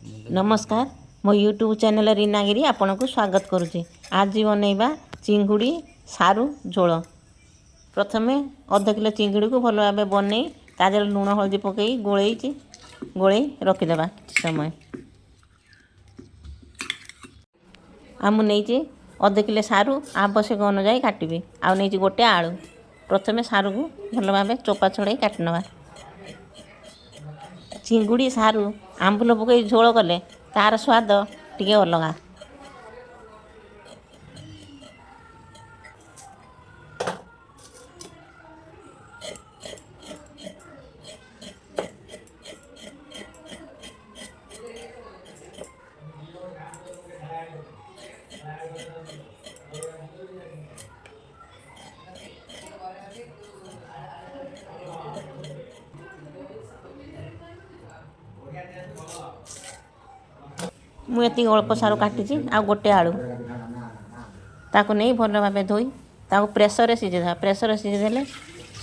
नमस्कार मो YouTube channel रीनागिरी आपन को स्वागत करुच्ची। आज बनैबा चिंगुड़ी सारू झोल। प्रथमे अध किलो चिंगुड़ी को भल भाव बन तादेह लुण हलदी पकई गोले रखिदेबा समय। आम नहीं अध किलो सारू आवश्यक अनुजाई काटि आउ नहीं गोटे आलू। प्रथमे सारू को भल भाव चोपा छड़े काटिनवा। चिंगुड़ी सारू आंबुल पकई झोल कले तार स्वाद टिके अलगा। मुझे अल्प सारू काटी आ गोटे आलू ताको नहीं भल भाव धोई ताको प्रेसर सीझे प्रेसर सीझेदेले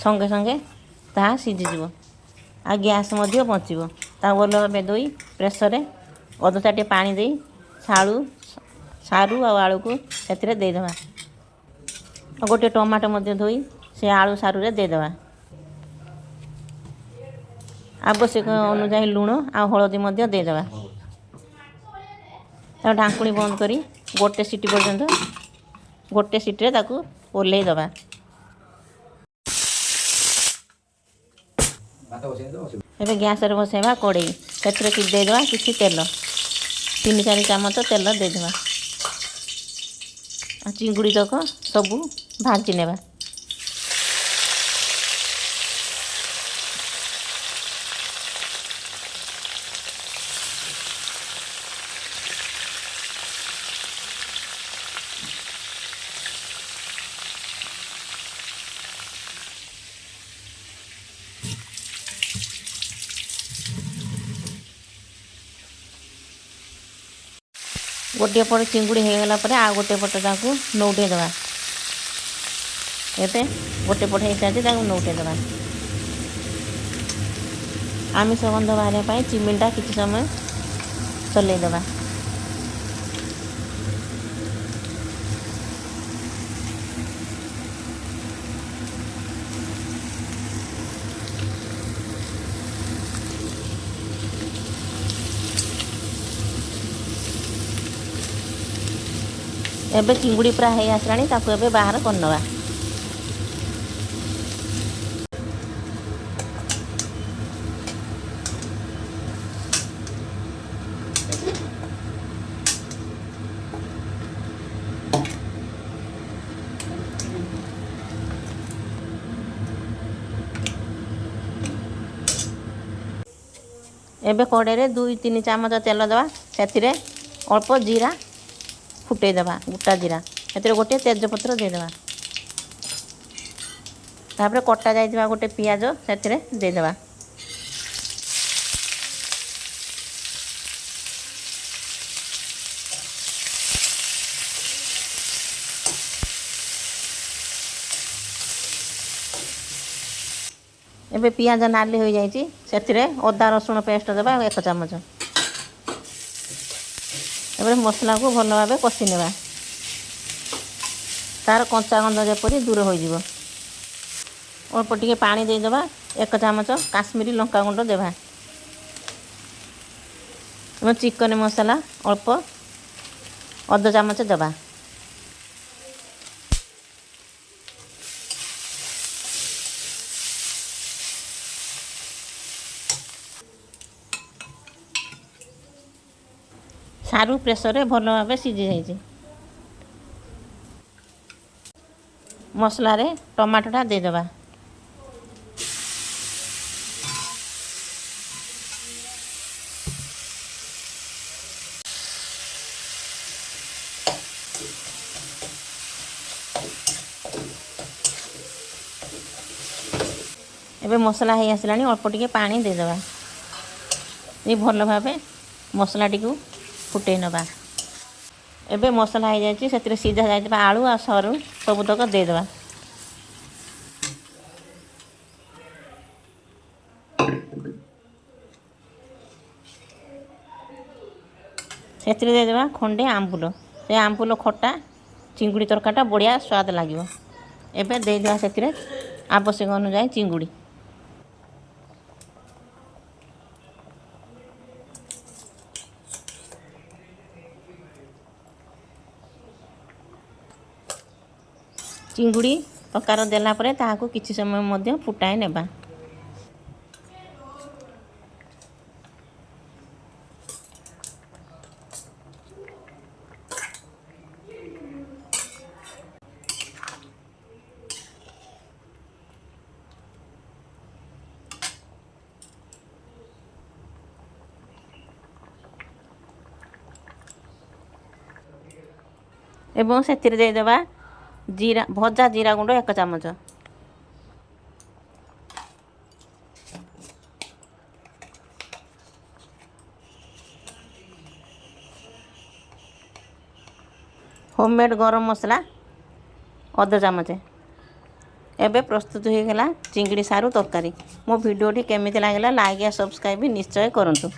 संगे संगे ता सीझीज आ गैस बचो ता भल भाव धोई प्रेसर अध ताटे पानी दे सारू आलू को से देदेबा। गोटे टमाटो धोई से आलू सारू रे देदेबा। आवश्यक अनुसार लुण आ हलदी देदेबा। ढांकुणी बंद करी गोटे सीटी पर्यंत गोटे सीटी ओल्लई दबा। एबे गैस रे बसैबा कड़े से देदेबा किसी तेल 3-4 चामच तेल देदेबा। चिंगुड़ी तक सबू भाजी नेबा। गोटे पट चिंगुड़ी होगला आ गोटे पट नौटे देवा। एते गोटे पट हो सारी नौटे देवा। आमिष गंध बाहर चिमिटा किसी समय चलई देवा। एबे चिंगुड़ी पूरा है आसलानी ताको एबे बाहर करनवा। एबे कड़े रे 2-3 चामच तेल दवा से अल्प जीरा फुटे देवा गोटा जीरा से गोटे तेजपत्र देदेबा। तापर कटा जाइथिबा गोटे पियाज से देदेबा। एबे पियाज नाली हो जाइए से अदा रसुण पेस्ट देवा 1 चामच। एबे मसला को भल भाव कषि नेबा तार कंचा गंध जेपरी दूर हो जिवो। अल्प टिके पानी देदेबा 1 चामच काश्मीरी लंका गुंड देवा। चिकन मसला अल्प अध चामच देवा। सारू प्रेसर रे भल भाव सीझी जाइए। मसला रे टमाटोटा देदेबा। एबे मसला है आसलानी अल्प टिके पानी देदेबा। ये भल भाव मसला टी फुटे नवा। एबे मसला हो जाए से सीधा जाइए आलू आ सरू सबुतक देदेबा। ସେଥିରେ ଦେଇଦେବା ଖଣ୍ଡେ ଆମ୍ବୁଲ। ସେ ଆମ୍ବୁଲ ଖଟା ଚିଙ୍ଗୁଡ଼ି ତରକାରୀଟା ବଢ଼ିଆ ସ୍ୱାଦ ଲାଗିବ। ଏବେ ଦେଇଦେବା ସେଥିରେ ଆବଶ୍ୟକ ଅନୁଯାୟୀ ଚିଙ୍ଗୁଡ଼ି। ଚିଙ୍ଗୁଡ଼ି ତରକାରୀ ଦେଲା ପରେ ତାହାକୁ କିଛି ସମୟ ମଧ୍ୟ ଫୁଟାଇ ନେବା। ଏବଂ ସେଥିରେ ଦେଇଦେବା ଭଜା ଜିରା ଗୁଣ୍ଡ 1 ଚାମଚ। ହୋମମେଡ୍ ଗରମ ମସଲା 1/2 ଚାମଚ। ଏବେ ପ୍ରସ୍ତୁତ ହୋଇଗଲା ଚିଙ୍ଗୁଡ଼ି ସାରୁ ତରକାରୀ। ମୋ ଭିଡ଼ିଓଟି କେମିତି ଲାଗିଲା ଲାଇକ୍ ଆଉ ସବସ୍କ୍ରାଇବ୍ ନିଶ୍ଚୟ କରନ୍ତୁ।